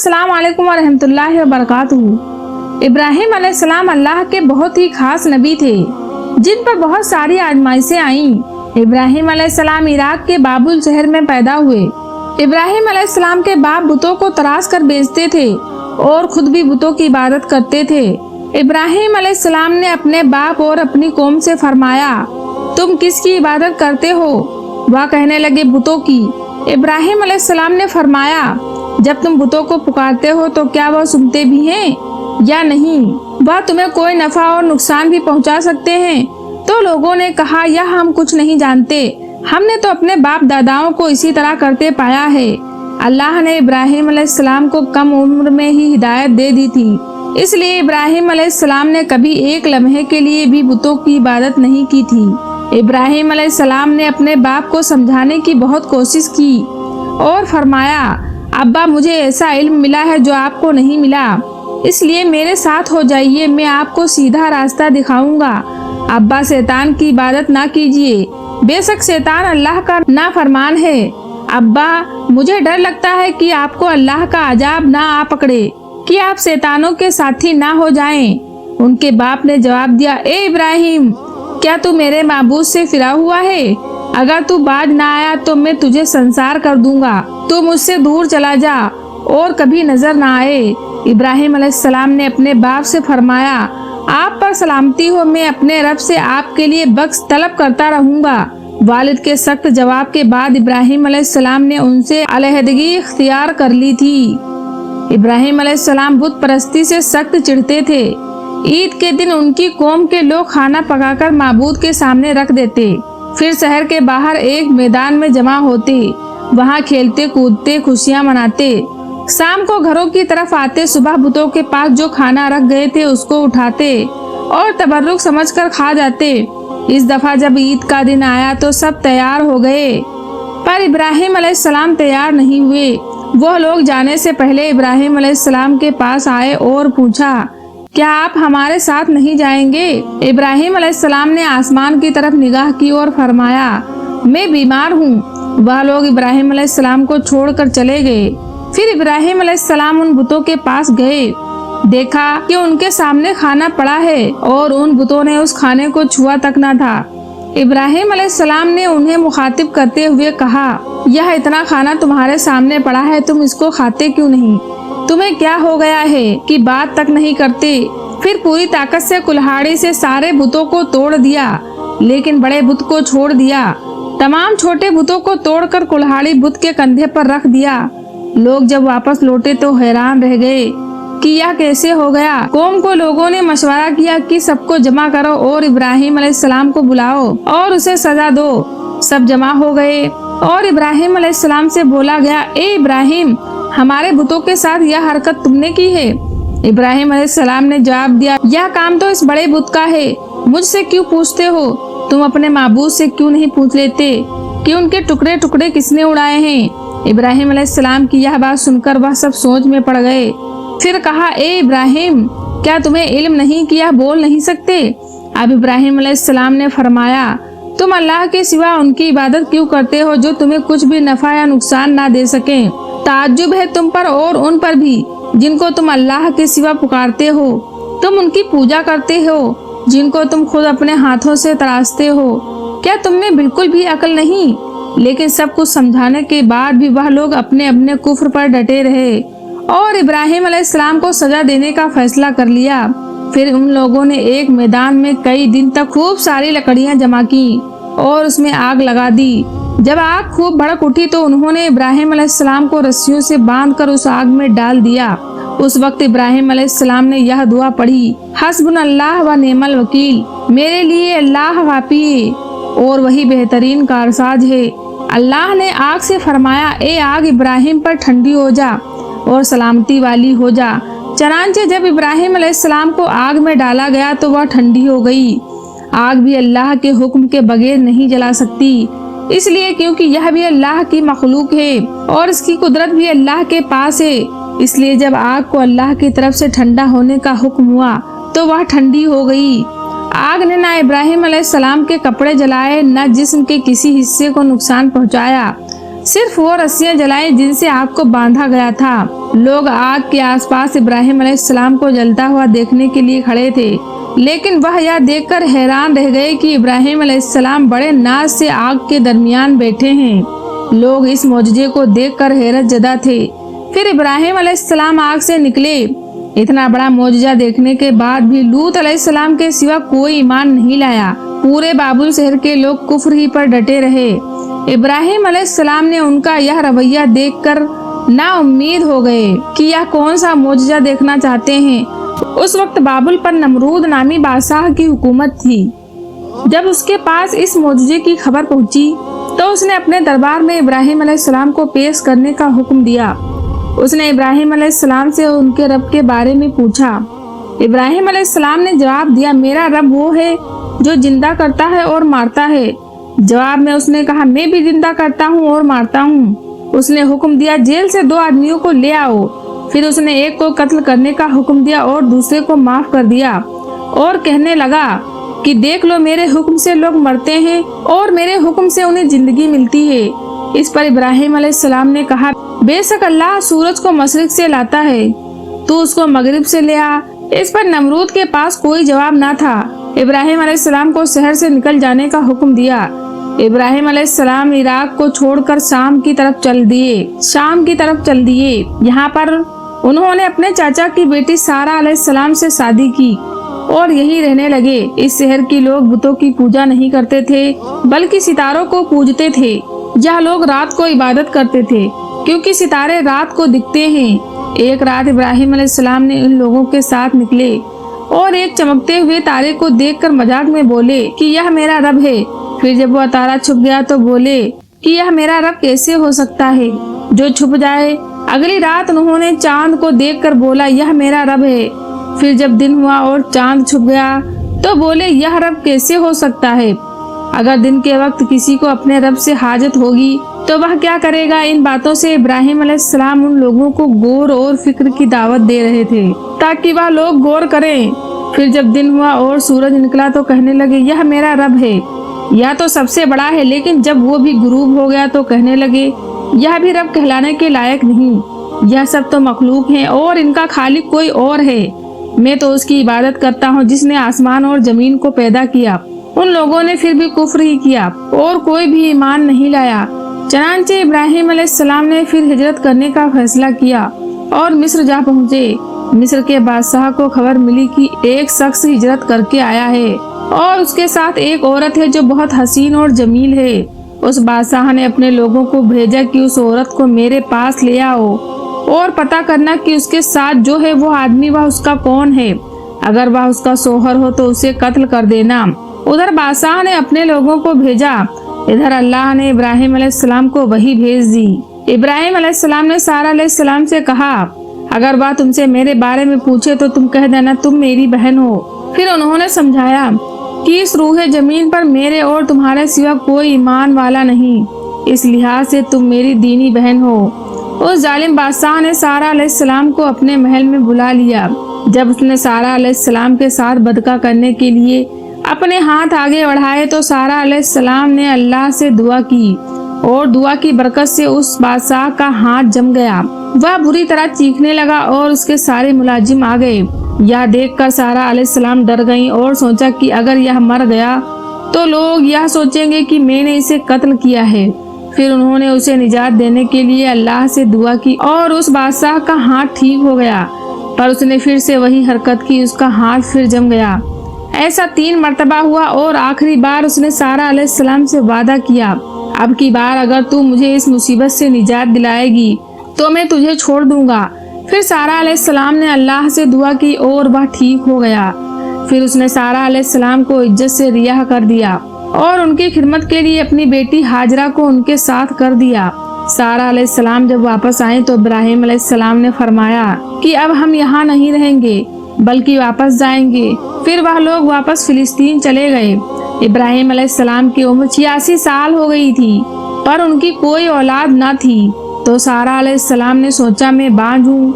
अस्सलाम वालेकुम वरहमतुल्लाहि वबरकातुहू। इब्राहिम अलैहिस्सलाम अल्लाह के बहुत ही खास नबी थे जिन पर बहुत सारी आजमाइशें आईं। इब्राहिम अलैहिस्सलाम इराक के बाबुल शहर में पैदा हुए। इब्राहिम अलैहिस्सलाम के बाप बुतों को तराश कर बेचते थे और खुद भी बुतों की इबादत करते थे। इब्राहिम अलैहिस्सलाम ने अपने बाप और अपनी कौम से फरमाया, तुम किसकी इबादत करते हो? वह कहने लगे, बुतों की। इब्राहिम अलैहिस्सलाम ने फरमाया, जब तुम बुतों को पुकारते हो तो क्या वह सुनते भी हैं या नहीं? वह तुम्हें कोई नफा और नुकसान भी पहुंचा सकते हैं। तो लोगों ने कहा, यह हम कुछ नहीं जानते, हमने तो अपने बाप दादाओं को इसी तरह करते पाया है। अल्लाह ने इब्राहिम अलैहिस्सलाम को कम उम्र में ही हिदायत दे दी थी, इसलिए इब्राहिम अलैहिस्सलाम ने कभी एक लम्हे के लिए भी बुतों की इबादत नहीं की थी। इब्राहिम अलैहिस्सलाम ने अपने बाप को समझाने की बहुत कोशिश की और फरमाया, अब्बा, मुझे ऐसा इल्म मिला है जो आपको नहीं मिला, इसलिए मेरे साथ हो जाइए, मैं आपको सीधा रास्ता दिखाऊंगा। अब्बा, शैतान की इबादत ना कीजिए, बेशक शैतान अल्लाह का नाफरमान है। अब्बा, मुझे डर लगता है कि आपको अल्लाह का अजाब ना आ पकड़े, कि आप शैतानों के साथी ना हो जाएं। उनके बाप ने जवाब दिया, ए इब्राहिम, क्या तू मेरे माबूद से फिरा हुआ है? अगर तू बाज ना आया तो मैं तुझे संसार कर दूंगा। तू मुझसे दूर चला जा और कभी नजर ना आए। इब्राहिम अलैहिस्सलाम ने अपने बाप से फरमाया, आप पर सलामती हो, मैं अपने रब से आपके लिए बख्श तलब करता रहूंगा। वालिद के सख्त जवाब के बाद इब्राहिम अलैहिस्सलाम ने उनसे अलहदगी इख्तियार कर ली थी। इब्राहिम अलैहिस्सलाम बुत परस्ती से सख्त चिढ़ते थे। ईद के दिन उनकी कौम के लोग खाना पकाकर माबूद के सामने रख देते, फिर शहर के बाहर एक मैदान में जमा होते, वहाँ खेलते कूदते खुशियाँ मनाते। शाम को घरों की तरफ आते, सुबह बुतों के पास जो खाना रख गए थे उसको उठाते और तबर्रुक समझकर खा जाते। इस दफा जब ईद का दिन आया तो सब तैयार हो गए, पर इब्राहिम अलैहिस्सलाम तैयार नहीं हुए। वह लोग जाने से पहले इब्राहिम अलैहिस्सलाम के पास आए और पूछा, क्या आप हमारे साथ नहीं जाएंगे? इब्राहिम अलैहिस्सलाम ने आसमान की तरफ निगाह की और फरमाया, मैं बीमार हूँ। वह लोग इब्राहिम अलैहिस्सलाम को छोड़कर चले गए। फिर इब्राहिम अलैहिस्सलाम उन बुतों के पास गए, देखा कि उनके सामने खाना पड़ा है और उन बुतों ने उस खाने को छुआ तक न था। इब्राहिम अलैहिस्सलाम ने उन्हें मुखातिब करते हुए कहा, यह इतना खाना तुम्हारे सामने पड़ा है, तुम इसको खाते क्यों नहीं? तुम्हें क्या हो गया है कि बात तक नहीं करते? फिर पूरी ताकत से कुल्हाड़ी से सारे बुतों को तोड़ दिया, लेकिन बड़े बुत को छोड़ दिया। तमाम छोटे बुतों को तोड़कर कुल्हाड़ी बुत के कंधे पर रख दिया। लोग जब वापस लौटे तो हैरान रह गए कि यह कैसे हो गया। कौम को लोगों ने मशवरा किया कि सबको जमा करो और इब्राहिम अलैहिस्सलाम को बुलाओ और उसे सजा दो। सब जमा हो गए और इब्राहिम अलैहिस्सलाम से बोला गया, ए इब्राहिम, हमारे बुतों के साथ यह हरकत तुमने की है? इब्राहिम अलैहिस्सलाम ने जवाब दिया, यह काम तो इस बड़े बुत का है, मुझसे क्यों पूछते हो? तुम अपने माबूद से क्यों नहीं पूछ लेते कि उनके टुकड़े टुकड़े किसने उड़ाए हैं? इब्राहिम अलैहिस्सलाम की यह बात सुनकर वह सब सोच में पड़ गए। फिर कहा, ए इब्राहिम, क्या तुम्हें इल्म नहीं कि यह बोल नहीं सकते? अब इब्राहिम अलैहिस्सलाम ने फरमाया, तुम अल्लाह के सिवा उनकी इबादत क्यों करते हो जो तुम्हें कुछ भी नफा या नुकसान ना दे सके? ताज्जुब है तुम पर और उन पर भी जिनको तुम अल्लाह के सिवा पुकारते हो। तुम उनकी पूजा करते हो जिनको तुम खुद अपने हाथों से तराशते हो। क्या तुम में बिल्कुल भी अकल नहीं? लेकिन सब कुछ समझाने के बाद भी वह लोग अपने अपने कुफ्र पर डटे रहे और इब्राहिम अलैहिस्सलाम को सजा देने का फैसला कर लिया। फिर उन लोगों ने एक मैदान में कई दिन तक खूब सारी लकड़ियां जमा की और उसमें आग लगा दी। जब आग खूब भड़क उठी तो उन्होंने इब्राहिम अलैहिस्सलाम को रस्सियों से बांधकर उस आग में डाल दिया। उस वक्त इब्राहिम अलैहिस्सलाम ने यह दुआ पढ़ी, हस्बुनल्लाह व निअमल वकील, मेरे लिए अल्लाह काफी है और वही बेहतरीन कारसाज है। अल्लाह ने आग से फरमाया, ए आग, इब्राहिम पर ठंडी हो जा और सलामती वाली हो जा। चनांचे जब इब्राहिम अलैहिस्सलाम को आग में डाला गया तो वह ठंडी हो गई। आग भी अल्लाह के हुक्म के बगैर नहीं जला सकती, इसलिए क्योंकि यह भी अल्लाह की मखलूक है और इसकी कुदरत भी अल्लाह के पास है। इसलिए जब आग को अल्लाह की तरफ से ठंडा होने का हुक्म हुआ तो वह ठंडी हो गई। आग ने ना इब्राहिम अलैहिस्सलाम के कपड़े जलाए, न जिस्म के किसी हिस्से को नुकसान पहुंचाया। सिर्फ वो रस्सियां जलाई जिनसे आग को बांधा गया था। लोग आग के आसपास इब्राहिम अलैहिस्सलाम को जलता हुआ देखने के लिए खड़े थे, लेकिन वह यह देखकर हैरान रह गए कि इब्राहिम अलैहिस्सलाम बड़े नाज से आग के दरमियान बैठे हैं। लोग इस मौजूदे को देखकर हैरत ज़दा थे। फिर इब्राहिम अलैहिस्सलाम आग से निकले। इतना बड़ा मौजूदा देखने के बाद भी लूत अलैहिस्सलाम के सिवा कोई ईमान नहीं लाया। पूरे बाबुल शहर के लोग कुफ्र ही पर डटे रहे। इब्राहिम अलैहिस्सलाम ने उनका यह रवैया देखकर नाउम्मीद हो गए कि यह कौन सा मौजूदा देखना चाहते हैं। उस वक्त बाबुल पर नमरूद नामी बादशाह की हुकूमत थी। जब उसके पास इस मौजूदे की खबर पहुंची तो उसने अपने दरबार में इब्राहिम अलैहिस्सलाम को पेश करने का हुक्म दिया। उसने इब्राहिम अलैहिस्सलाम से उनके रब के बारे में पूछा। इब्राहिम अलैहिस्सलाम ने जवाब दिया, मेरा रब वो है जो जिंदा करता है और मारता है। जवाब में उसने कहा, मैं भी जिंदा करता हूँ और मारता हूँ। उसने हुक्म दिया, जेल से 2 आदमियों को ले आओ। फिर उसने एक को कत्ल करने का हुक्म दिया और दूसरे को माफ कर दिया और कहने लगा कि देख लो, मेरे हुक्म से लोग मरते हैं और मेरे हुक्म से उन्हें जिंदगी मिलती है। इस पर इब्राहिम अलैहिस्सलाम ने कहा, बेशक अल्लाह सूरज को मशरिक से लाता है, तू उसको मगरिब से ले आ। इस पर नमरूद के पास कोई जवाब न था। इब्राहिम अलैहिस्सलाम को शहर से निकल जाने का हुक्म दिया। इब्राहिम अलैहिस्सलाम इराक को छोड़कर शाम की तरफ चल दिए। यहाँ पर उन्होंने अपने चाचा की बेटी सारा अलैहिस्सलाम से शादी की और यही रहने लगे। इस शहर के लोग बुतों की पूजा नहीं करते थे, बल्कि सितारों को पूजते थे। यह लोग रात को इबादत करते थे क्योंकि सितारे रात को दिखते हैं। एक रात इब्राहिम अलैहिस्सलाम ने इन लोगों के साथ निकले और एक चमकते हुए तारे को देखकर मजाक में बोले कि यह मेरा रब है। फिर जब वह तारा छुप गया तो बोले कि यह मेरा रब कैसे हो सकता है जो छुप जाए। अगली रात उन्होंने चांद को देखकर बोला, यह मेरा रब है। फिर जब दिन हुआ और चांद छुप गया तो बोले, यह रब कैसे हो सकता है। अगर दिन के वक्त किसी को अपने रब से हाजत होगी तो वह क्या करेगा। इन बातों से इब्राहिम अलैहिस्सलाम उन लोगों को गौर और फिक्र की दावत दे रहे थे ताकि वह लोग गौर करें। फिर जब दिन हुआ और सूरज निकला तो कहने लगे, यह मेरा रब है, यह तो सबसे बड़ा है। लेकिन जब वो भी गुरूब हो गया तो कहने लगे, यह भी रब कहलाने के लायक नहीं, यह सब तो मखलूक हैं और इनका खालिक कोई और है। मैं तो उसकी इबादत करता हूँ जिसने आसमान और जमीन को पैदा किया। उन लोगों ने फिर भी कुफ्र ही किया और कोई भी ईमान नहीं लाया। चनांचे इब्राहिम अलैहिस्सलाम ने फिर हिजरत करने का फैसला किया और मिस्र जा पहुँचे। मिस्र के बादशाह को खबर मिली कि एक शख्स हिजरत करके आया है और उसके साथ एक औरत है जो बहुत हसीन और जमील है। उस बादशाह ने अपने लोगों को भेजा कि उस औरत को मेरे पास ले आओ और पता करना कि उसके साथ जो है वो आदमी वह उसका कौन है। अगर वह उसका सोहर हो तो उसे कत्ल कर देना। उधर बादशाह ने अपने लोगों को भेजा। इधर अल्लाह ने इब्राहिम अलैहिस्सलाम को वही भेज दी। इब्राहिम अलैहिस्सलाम ने सारा अलैहिस्सलाम से कहा, अगर वह तुमसे मेरे बारे में पूछे तो तुम कह देना तुम मेरी बहन हो। फिर उन्होंने समझाया कि इस रूहे जमीन पर मेरे और तुम्हारे सिवा कोई ईमान वाला नहीं, इस लिहाज से तुम मेरी दीनी बहन हो। उस जालिम बादशाह ने सारा अलैहिस्सलाम को अपने महल में बुला लिया। जब उसने सारा अलैहिस्सलाम के साथ बदका करने के लिए अपने हाथ आगे बढ़ाए तो सारा अलैहिस्सलाम ने अल्लाह से दुआ की और दुआ की बरकत से उस बादशाह का हाथ जम गया। वह बुरी तरह चीखने लगा और उसके सारे मुलाजिम आ गए। यह देखकर सारा अलैहिस्सलाम डर गईं और सोचा कि अगर यह मर गया तो लोग यह सोचेंगे कि मैंने इसे कत्ल किया है। फिर उन्होंने उसे निजात देने के लिए अल्लाह से दुआ की और उस बादशाह का हाथ ठीक हो गया, पर उसने फिर से वही हरकत की, उसका हाथ फिर जम गया। ऐसा 3 मर्तबा हुआ और आखिरी बार उसने सारा अलैहिस्सलाम से वादा किया, अब की बार अगर तू मुझे इस मुसीबत से निजात दिलाएगी तो मैं तुझे छोड़ दूंगा। फिर सारा अलैहिस्सलाम ने अल्लाह से दुआ की और वह ठीक हो गया। फिर उसने सारा अलैहिस्सलाम को इज्जत से रिहा कर दिया और उनकी खिदमत के लिए अपनी बेटी हाजरा को उनके साथ कर दिया। सारा अलैहिस्सलाम जब वापस आए तो इब्राहिम अलैहिस्सलाम ने फरमाया कि अब हम यहाँ नहीं रहेंगे बल्कि वापस जाएंगे। फिर वह लोग वापस फिलिस्तीन चले गए। इब्राहिम अलैहिस्सलाम की उम्र 86 साल हो गई थी, पर उनकी कोई औलाद न थी। तो सारा अलैहिस्सलाम ने सोचा मैं बांझ हूँ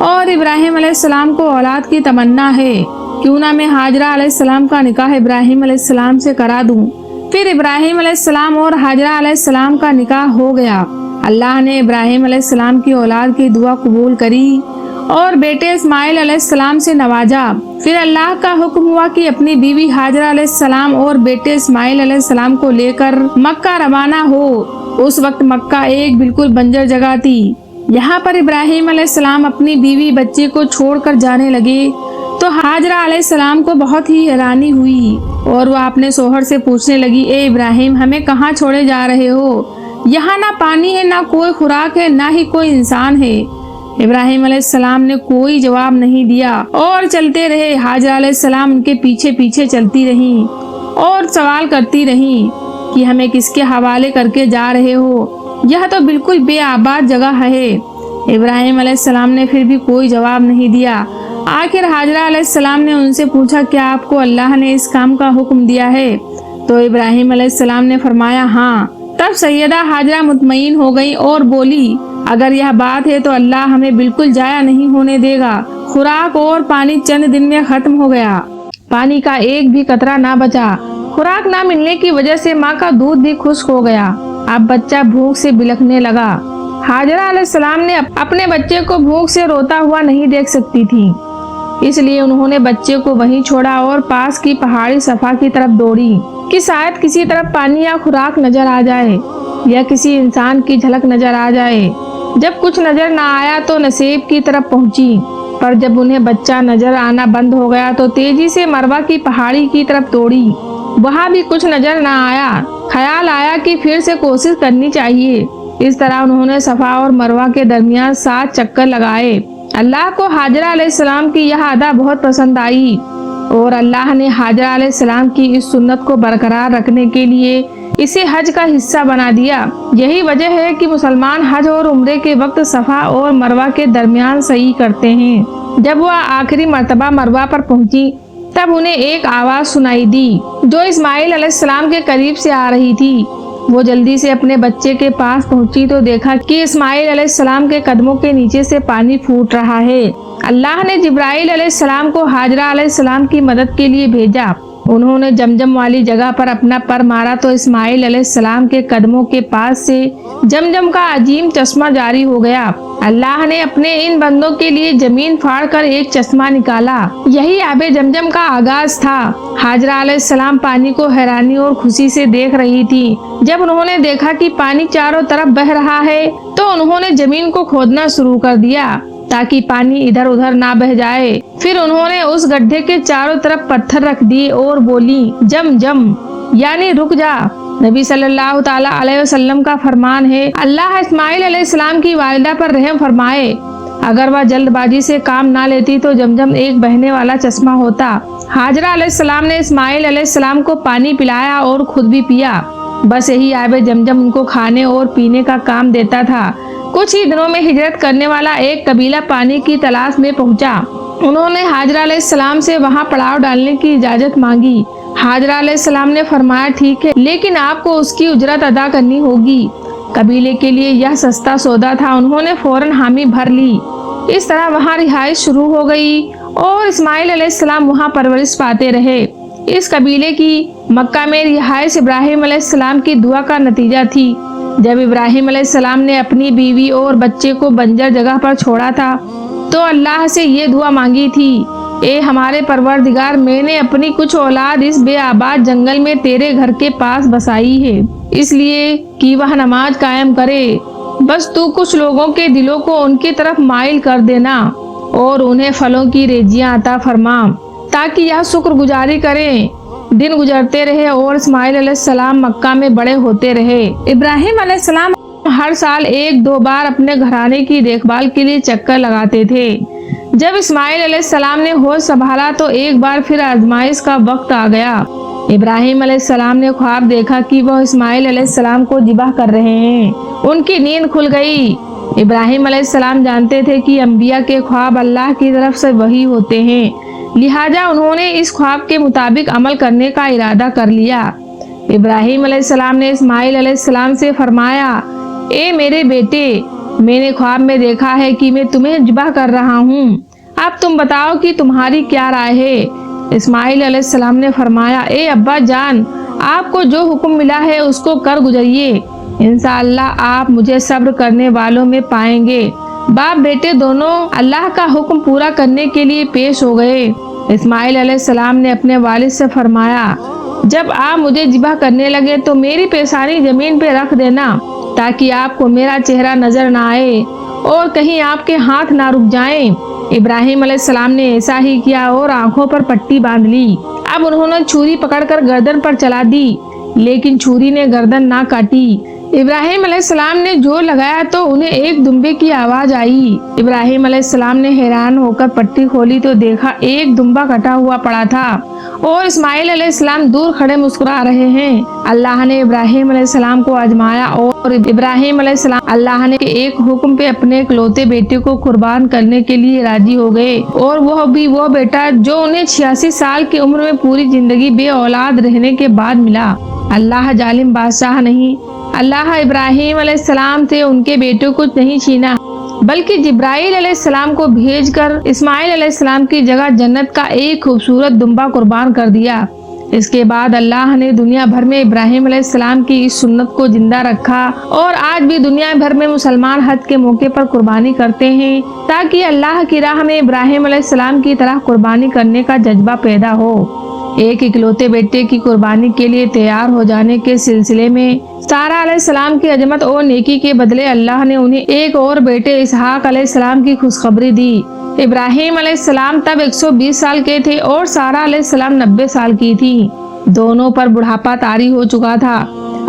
और इब्राहिम अलैहिस्सलाम को औलाद की तमन्ना है, क्यों ना मैं हाजरा अलैहिस्सलाम का निकाह इब्राहिम अलैहिस्सलाम से करा दूं। फिर इब्राहिम अलैहिस्सलाम और हाजरा अलैहिस्सलाम का निकाह हो गया। اللہ نے ابراہیم علیہ السلام کی اولاد کی دعا قبول کری اور بیٹے اسماعیل علیہ السلام سے نوازا۔ پھر اللہ کا حکم ہوا کہ اپنی بیوی ہاجرہ علیہ السلام اور بیٹے اسماعیل علیہ السلام کو لے کر مکہ روانہ ہو۔ اس وقت مکہ ایک بالکل بنجر جگہ تھی۔ یہاں پر ابراہیم علیہ السلام اپنی بیوی بچے کو چھوڑ کر جانے لگے تو ہاجرہ علیہ السلام کو بہت ہی حیرانی ہوئی اور وہ اپنے شوہر سے پوچھنے لگی، اے ابراہیم، ہمیں کہاں چھوڑے جا رہے ہو؟ یہاں نہ پانی ہے، نہ کوئی خوراک ہے، نہ ہی کوئی انسان ہے۔ ابراہیم علیہ السلام نے کوئی جواب نہیں دیا اور چلتے رہے۔ ہاجرہ علیہ السلام ان کے پیچھے پیچھے چلتی رہیں اور سوال کرتی رہیں کہ ہمیں کس کے حوالے کر کے جا رہے ہو؟ یہ تو بالکل بے آباد جگہ ہے۔ ابراہیم علیہ السلام نے پھر بھی کوئی جواب نہیں دیا۔ آخر ہاجرہ علیہ السلام نے ان سے پوچھا، کیا آپ کو اللہ نے اس کام کا حکم دیا ہے؟ تو ابراہیم علیہ السلام نے فرمایا، ہاں۔ تب سیدہ ہاجرہ مطمئن ہو گئی اور بولی، اگر یہ بات ہے تو اللہ ہمیں بالکل ضائع نہیں ہونے دے گا۔ خوراک اور پانی چند دن میں ختم ہو گیا، پانی کا ایک بھی قطرہ نہ بچا۔ خوراک نہ ملنے کی وجہ سے ماں کا دودھ بھی خشک ہو گیا۔ اب بچہ بھوک سے بلکنے لگا۔ ہاجرہ علیہ السلام نے اپنے بچے کو بھوک سے روتا ہوا نہیں دیکھ سکتی تھی، اس لیے انہوں نے بچے کو وہیں چھوڑا اور پاس کی پہاڑی صفا کی طرف دوڑی کہ شاید کسی طرف پانی یا خوراک نظر آ جائے یا کسی انسان کی جھلک نظر آ جائے۔ جب کچھ نظر نہ آیا تو نصیب کی طرف پہنچی، پر جب انہیں بچہ نظر آنا بند ہو گیا تو تیزی سے مروہ کی پہاڑی کی طرف دوڑی۔ وہاں بھی کچھ نظر نہ آیا۔ خیال آیا کہ پھر سے کوشش کرنی چاہیے۔ اس طرح انہوں نے صفا اور مروہ کے درمیان 7 چکر لگائے۔ اللہ کو ہاجرہ علیہ السلام کی یہ ادا بہت پسند آئی اور اللہ نے ہاجرہ علیہ السلام کی اس سنت کو برقرار رکھنے کے لیے اسے حج کا حصہ بنا دیا۔ یہی وجہ ہے کہ مسلمان حج اور عمرے کے وقت صفا اور مروہ کے درمیان سعی کرتے ہیں۔ جب وہ آخری مرتبہ مروہ پر پہنچی تب انہیں ایک آواز سنائی دی جو اسماعیل علیہ السلام کے قریب سے آ رہی تھی۔ وہ جلدی سے اپنے بچے کے پاس پہنچی تو دیکھا کہ اسماعیل علیہ السلام کے قدموں کے نیچے سے پانی پھوٹ رہا ہے۔ اللہ نے جبرائیل علیہ السلام کو ہاجرہ علیہ السلام کی مدد کے لیے بھیجا۔ انہوں نے جمجم والی جگہ پر اپنا پر مارا تو اسماعیل علیہ السلام کے قدموں کے پاس سے جمجم کا عظیم چشمہ جاری ہو گیا۔ اللہ نے اپنے ان بندوں کے لیے زمین پھاڑ کر ایک چشمہ نکالا، یہی آب جمجم کا آغاز تھا۔ ہاجرہ علیہ السلام پانی کو حیرانی اور خوشی سے دیکھ رہی تھی۔ جب انہوں نے دیکھا کہ پانی چاروں طرف بہ رہا ہے تو انہوں نے زمین کو کھودنا شروع کر دیا تاکہ پانی ادھر ادھر نہ بہ جائے۔ پھر انہوں نے اس گڈھے کے چاروں طرف پتھر رکھ دیے اور بولی، جم جم، یعنی رک جا۔ نبی صلی اللہ تعالی علیہ وسلم کا فرمان ہے، اللہ اسماعیل علیہ السلام کی والدہ پر رحم فرمائے۔ اگر وہ جلد بازی سے کام نہ لیتی تو جمجم ایک بہنے والا چشمہ ہوتا۔ ہاجرہ علیہ السلام نے اسماعیل علیہ السلام کو پانی پلایا اور خود بھی پیا۔ بس یہی آب جمجم ان کو کھانے اور پینے کا کام دیتا تھا۔ کچھ ہی دنوں میں ہجرت کرنے والا ایک قبیلہ پانی کی تلاش میں پہنچا۔ انہوں نے ہاجرہ علیہ السلام سے وہاں پڑاؤ ڈالنے کی اجازت مانگی۔ ہاجرہ علیہ السلام نے فرمایا، ٹھیک ہے، لیکن آپ کو اس کی اجرت ادا کرنی ہوگی۔ قبیلے کے لیے یہ سستا سودا تھا۔ انہوں نے فوراً حامی بھر لی۔ اس طرح وہاں رہائش شروع ہو گئی اور اسماعیل علیہ السلام وہاں پرورش پاتے رہے۔ اس قبیلے کی مکہ میں رہائش ابراہیم علیہ السلام کی دعا کا نتیجہ تھی۔ جب ابراہیم علیہ السلام نے اپنی بیوی اور بچے کو بنجر جگہ پر چھوڑا تھا تو اللہ سے یہ دعا مانگی تھی، اے ہمارے پروردگار، میں نے اپنی کچھ اولاد اس بے آباد جنگل میں تیرے گھر کے پاس بسائی ہے، اس لیے کہ وہ نماز قائم کرے۔ بس تو کچھ لوگوں کے دلوں کو ان کی طرف مائل کر دینا اور انہیں پھلوں کی ریزیاں عطا فرما تاکہ یہ شکر گزاری کریں۔ دن گزرتے رہے اور اسماعیل علیہ السلام مکہ میں بڑے ہوتے رہے۔ ابراہیم علیہ السلام ہر سال 1-2 بار اپنے گھرانے کی دیکھ بھال کے لیے چکر لگاتے تھے۔ جب اسماعیل علیہ السلام نے ہوش سنبھالا تو ایک بار پھر آزمائش کا وقت آ گیا۔ ابراہیم علیہ السلام نے خواب دیکھا کہ وہ اسماعیل علیہ السلام کو ذبح کر رہے ہیں۔ ان کی نیند کھل گئی۔ ابراہیم علیہ السلام جانتے تھے کہ انبیاء کے خواب اللہ کی طرف سے وحی ہوتے ہیں، لہٰذا انہوں نے اس خواب کے مطابق عمل کرنے کا ارادہ کر لیا۔ ابراہیم علیہ السلام نے اسماعیل علیہ السلام سے فرمایا، اے میرے بیٹے، میں نے خواب میں دیکھا ہے کہ میں تمہیں ذبح کر رہا ہوں، اب تم بتاؤ کہ تمہاری کیا رائے ہے؟ اسماعیل علیہ السلام نے فرمایا، اے ابا جان، آپ کو جو حکم ملا ہے اس کو کر گزریے۔ इंशाअल्लाह आप मुझे सब्र करने वालों में पाएंगे। बाप बेटे दोनों अल्लाह का हुक्म पूरा करने के लिए पेश हो गए। इस्माइल अलैहिस्सलाम ने अपने वालिद से फरमाया, जब आप मुझे ज़िबह करने लगे तो मेरी पेशानी जमीन पे रख देना ताकि आपको मेरा चेहरा नजर ना आए और कहीं आपके हाथ ना रुक जाएं। इब्राहिम अलैहिस्सलाम ने ऐसा ही किया और आंखों पर पट्टी बांध ली। अब उन्होंने छुरी पकड़कर गर्दन पर चला दी, लेकिन छुरी ने गर्दन ना काटी। इब्राहिम अलैहिस्सलाम ने जोर लगाया तो उन्हें एक दुम्बे की आवाज आई। इब्राहिम अलैहिस्सलाम ने हैरान होकर पट्टी खोली तो देखा एक दुम्बा कटा हुआ पड़ा था और इस्माइल अलैहिस्सलाम दूर खड़े मुस्कुरा रहे हैं। अल्लाह ने इब्राहिम अलैहिस्सलाम को आजमाया और इब्राहिम अलैहिस्सलाम अल्लाह ने एक हुक्म पे अपने इकलौते बेटे को कुर्बान करने के लिए राजी हो गए, और वह भी वो बेटा जो उन्हें 86 साल की उम्र में पूरी जिंदगी बे औलाद रहने के बाद मिला। अल्लाह जालिम बादशाह नहीं, अल्लाह इब्राहिम अलैहिस्सलाम से उनके बेटों को नहीं छीना, बल्कि जिब्राइल अलैहिस्सलाम को भेजकर इस्माइल अलैहिस्सलाम की जगह जन्नत का एक खूबसूरत दुम्बा कुर्बान कर दिया। इसके बाद अल्लाह ने दुनिया भर में इब्राहिम अलैहिस्सलाम की इस सुन्नत को जिंदा रखा, और आज भी दुनिया भर में मुसलमान हज के मौके पर कुर्बानी करते हैं ताकि अल्लाह की राह में इब्राहिम अलैहिस्सलाम की तरह कुर्बानी करने का जज्बा पैदा हो। एक इकलौते बेटे की कुर्बानी के लिए तैयार हो जाने के सिलसिले में सारा अलैहिस्सलाम की अजमत और नेकी के बदले अल्लाह ने उन्हें एक और बेटे इसहाक अलैहिस्सलाम की खुशखबरी दी। इब्राहिम अलैहिस्सलाम तब 120 साल के थे और सारा अलैहिस्सलाम 90 साल की थी। दोनों पर बुढ़ापा तारी हो चुका था।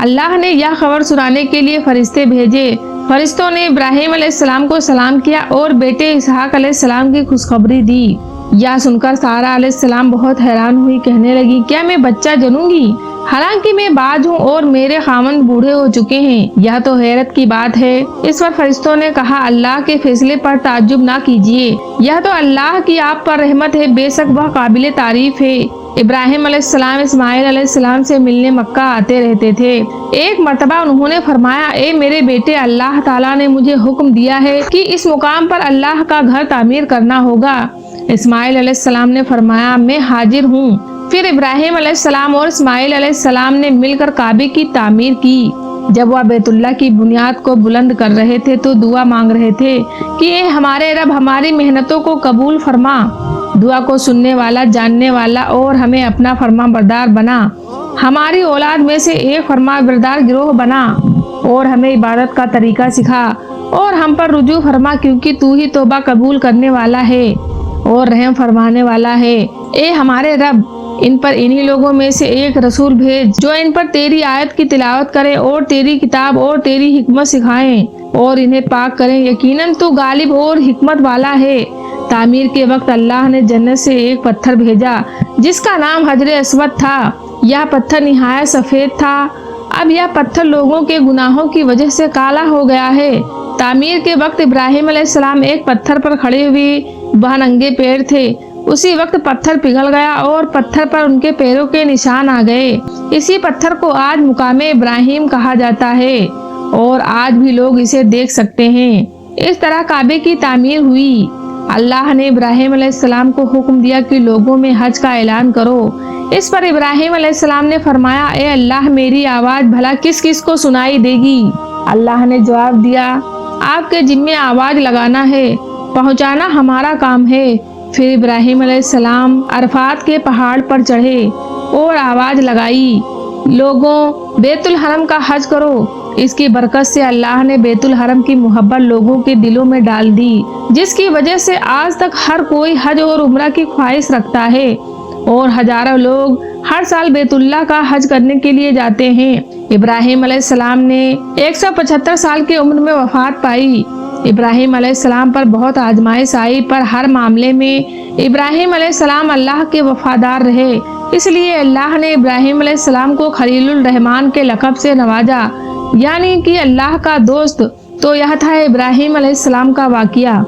अल्लाह ने यह खबर सुनाने के लिए फरिश्ते भेजे। फरिश्तों ने इब्राहिम अलैहिस्सलाम को सलाम किया और बेटे इसहाक अलैहिस्सलाम की खुशखबरी दी। यह सुनकर सारा अलैहिस्सलाम बहुत हैरान हुई, कहने लगी, क्या मैं बच्चा जनूंगी? हालांकि मैं बाज हूँ और मेरे खामन बूढ़े हो चुके हैं। यह तो हैरत की बात है। इस पर फरिश्तों ने कहा, अल्लाह के फैसले पर ताज्जुब ना कीजिए, यह तो अल्लाह की आप पर रहमत है, बेशक वह काबिले तारीफ है। इब्राहिम अलैहिस्सलाम इस्माइल अलैहिस्सलाम से मिलने मक्का आते रहते थे। एक मर्तबा उन्होंने फरमाया, ए मेरे बेटे, अल्लाह ताला ने मुझे हुक्म दिया है कि इस मुकाम पर अल्लाह का घर तामीर करना होगा। इस्माइल अलैहिस्सलाम ने फरमाया, मैं हाजिर हूँ। फिर इब्राहिम अलैहिस्सलाम और इस्माइल अलैहिस्सलाम ने मिलकर काबे की तामीर की। जब वह बैतुल्लाह की बुनियाद को बुलंद कर रहे थे तो दुआ मांग रहे थे कि ए हमारे रब, हमारी मेहनतों को कबूल फरमा, दुआ को सुनने वाला, जानने वाला, और हमें अपना फरमा बरदार बना। हमारी औलाद में से एक फरमा बरदार गिरोह बना और हमें इबादत का तरीका सिखा और हम पर रुजू फरमा, क्योंकि तू ही तौबा कबूल करने वाला है और रहम फरमाने वाला है। ए हमारे रब, इन पर इन्हीं लोगों में से एक रसूल भेज जो इन पर तेरी आयत की तिलावत करे और तेरी किताब और तेरी हिकमत सिखाएं और इन्हें पाक करें। यकीनन तू गालिब और हिकमत वाला है। तामीर के वक्त अल्लाह ने जन्नत से एक पत्थर भेजा जिसका नाम हजरे अस्वद था। यह पत्थर निहायत सफेद था। अब यह पत्थर लोगों के गुनाहों की वजह से काला हो गया है। तामीर के वक्त इब्राहिम अलैहिस्सलाम एक पत्थर पर खड़े हुए, वह नंगे पैर थे। उसी वक्त पत्थर पिघल गया और पत्थर पर उनके पैरों के निशान आ गए। इसी पत्थर को आज मुकामे इब्राहिम कहा जाता है और आज भी लोग इसे देख सकते हैं। इस तरह काबे की तामीर हुई। अल्लाह ने इब्राहिम अलैहिस्सलाम को हुक्म दिया कि लोगों में हज का ऐलान करो। इस पर इब्राहिम अलैहिस्सलाम ने फरमाया, ए अल्लाह, मेरी आवाज भला किस किस को सुनाई देगी? अल्लाह ने जवाब दिया, आपके जिम्मे आवाज लगाना है, पहुंचाना हमारा काम है। फिर इब्राहिम अलैहिस्सलाम अरफात के पहाड़ पर चढ़े और आवाज लगाई, लोगों, बैतुल हरम का हज करो। इसकी बरकत से अल्लाह ने बैतुल हरम की मोहब्बत लोगों के दिलों में डाल दी, जिसकी वजह से आज तक हर कोई हज और उम्रा की ख्वाहिश रखता है और हजारों लोग हर साल बैतुल्लाह का हज करने के लिए जाते हैं। इब्राहिम अलैहिस्सलाम ने 175 साल की उम्र में वफात पाई। इब्राहिम अलैहिस्सलाम पर बहुत आजमाइश आई, पर हर मामले में इब्राहिम अलैहिस्सलाम अल्लाह के वफादार रहे। इसलिए अल्लाह ने इब्राहिम अलैहिस्सलाम को खलीलुर रहमान के लक़ब से नवाजा, यानी कि अल्लाह का दोस्त। तो यह था इब्राहिम अलैहिस्सलाम का वाक़िया।